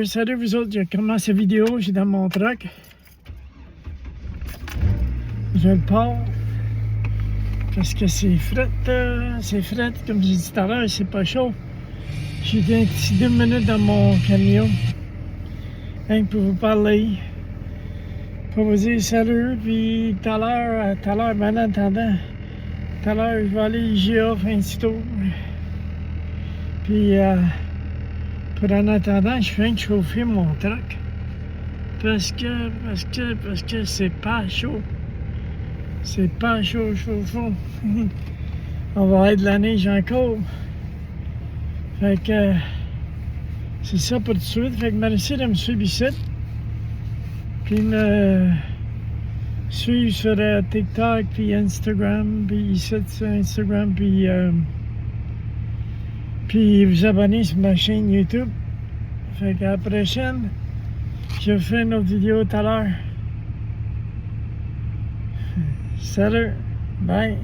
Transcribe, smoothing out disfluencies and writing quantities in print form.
Salut vous autres, j'ai commencé la vidéo, j'ai dans mon truck. Je le pars. Parce que c'est fret, comme j'ai dit tout à l'heure, c'est pas chaud. J'ai un petit 2 minutes dans mon camion. Rien que pour vous parler. Pour vous dire salut, puis tout à l'heure, ben en attendant, tout à l'heure, je vais aller IGA faire un petit tour. Puis, pour en attendant, je fais de chauffer mon truck. Parce que c'est pas chaud. C'est pas chaud. On va avoir de la neige encore. Fait que c'est ça pour tout de suite. Fait que merci de me suivre ici. Puis me suivre sur TikTok, puis Instagram, puis ici sur Instagram, puis vous abonner sur ma chaîne YouTube. Fait qu'à la prochaine, je ferai une autre vidéo tout à l'heure. Salut, bye.